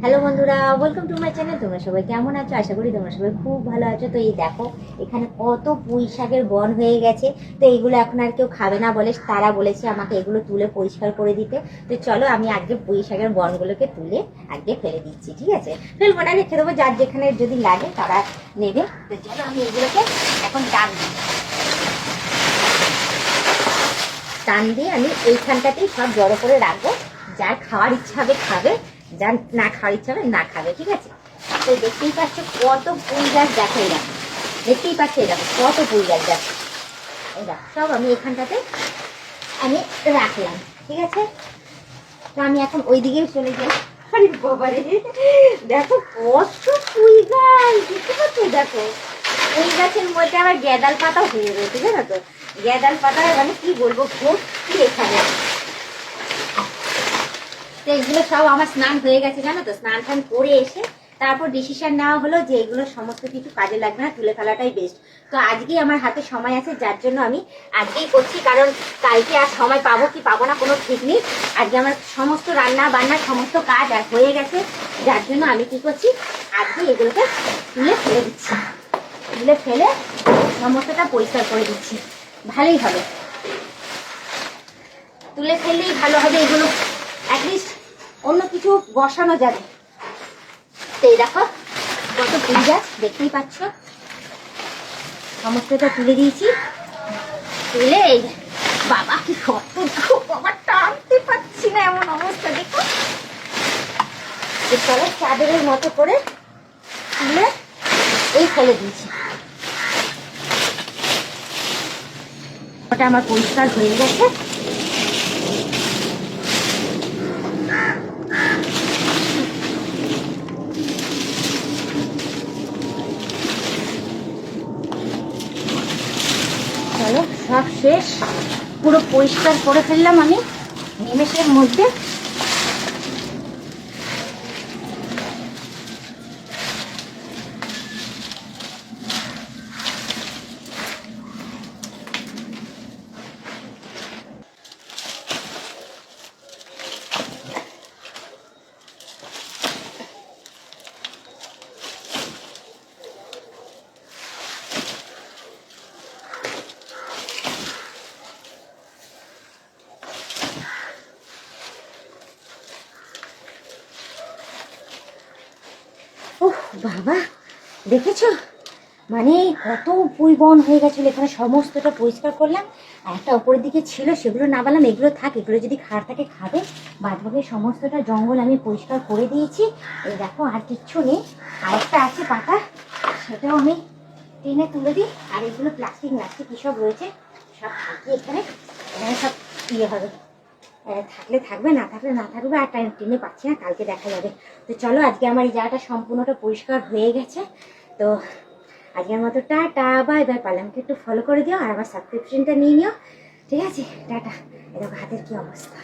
Hello বন্ধুরা, welcome to my channel. তোমরা সবাই কেমন আছো? আশা করি তোমরা সবাই খুব ভালো আছো। তো এই দেখো, এখানে কত পুঁই শাকের বন হয়ে গেছে। তো এইগুলো এখন আর কেউ খাবে না বলে তারা বলেছে আমাকে এগুলো তুলে পরিষ্কার করে দিতে। তো চলো আমি আজকে পুঁই শাকের বনগুলোকে তুলে আজকে ফেলে দিচ্ছি, ঠিক আছে? ফেলবো না, রেখে দেবো, যার যেখানে যদি লাগে তারা নেবে। তো চলো আমি এগুলোকে এখন টান দিয়ে আমি এইখানটাতেই সব জড়ো করে রাখবো। যার খাওয়ার ইচ্ছা হবে খাবে, যার না খাওয়ার ইচ্ছা হবে না খাবে, ঠিক আছে? তো দেখতেই পাচ্ছ কত পুঁই গাছ, দেখো এই দেখো, দেখতেই পাচ্ছ এই দেখো কত পুঁই গাছ, দেখো এই দেখো সব আমি এখানটাতে আমি রাখলাম, ঠিক আছে? তো আমি এখন ওই দিকেও চলে যাই। আরে বাবারে, দেখো কত পুঁই গাছ, দেখতে পাচ্ছ? দেখো পুঁই গাছের মধ্যে আবার গ্যাদাল পাতা হয়ে রয়েছে, জানো তো? গ্যাদাল পাতা মানে কি বলবো, ভর্তি এখানে। তো এগুলো সব আমার স্নান হয়ে গেছে, জানো তো? স্নান টান করে এসে তারপর ডিসিশন নেওয়া হলো যে এগুলো সমস্ত কিছু কাজে লাগবে না, তুলে ফেলাটাই বেস্ট। তো আজকেই আমার হাতে সময় আছে, যার জন্য আমি আজকেই করছি, কারণ কালকে আর সময় পাবো কি পাবো না কোনো ঠিক নেই। আজকে আমার সমস্ত রান্না বান্না সমস্ত কাজ আর হয়ে গেছে, যার জন্য আমি কি করছি, আজকে এগুলোকে তুলে ফেলে দিচ্ছি। তুলে ফেলে সমস্তটা পরিষ্কার করে দিচ্ছি, ভালোই হবে। তুলে ফেললেই ভালো হবে, এগুলো অ্যাটলিস্ট অন্য কিছু বসানো যাবে। তো এই দেখো কত ফুল গাছ, দেখতেই পাচ্ছ, সমস্তটা তুলে দিয়েছি। তুলে এই বাবা কি শক্ত, দেখো বাবা, টানতে পারছি না, এমন অবস্থা দেখো। চলো চাদরের মতো করে তুলে এই ফেলে দিয়েছি। ওটা আমার পরিষ্কার হয়ে গেছে। চলো সব শেষ, পুরো পরিষ্কার করে ফেললাম আমি নিমেষের মধ্যে। ওহ বাবা, দেখেছো মানে কত পরিবহন হয়ে গেছিল, এখানে সমস্তটা পরিষ্কার করলাম। আর একটা ওপরের দিকে ছিল, সেগুলো না বললাম, এগুলো থাকে, এগুলো যদি খাড় থাকে খাবে। বাদ বাকি সমস্তটা জঙ্গল আমি পরিষ্কার করে দিয়েছি। এই দেখো আর কিচ্ছু নেই, আর একটা আছে পাতা, সেটাও আমি টেনে তুলে দিই। আর এগুলো প্লাস্টিক নাস্তিক কী সব রয়েছে সব থাকিয়ে এখানে, এখানে সব ইয়ে হবে, থাকলে থাকবে, না থাকলে না থাকবে। আর টাইম টেনে পাচ্ছি না, কালকে দেখা যাবে। তো চলো আজকে আমার এই জায়গাটা সম্পূর্ণটা পরিষ্কার হয়ে গেছে। তো আজকের মতো টাটা বাই বাই। পারলামকে একটু ফলো করে দিও আর আমার সাবস্ক্রিপশনটা নিয়ে নিও, ঠিক আছে? টাটা। এরকম হাতের কি অবস্থা।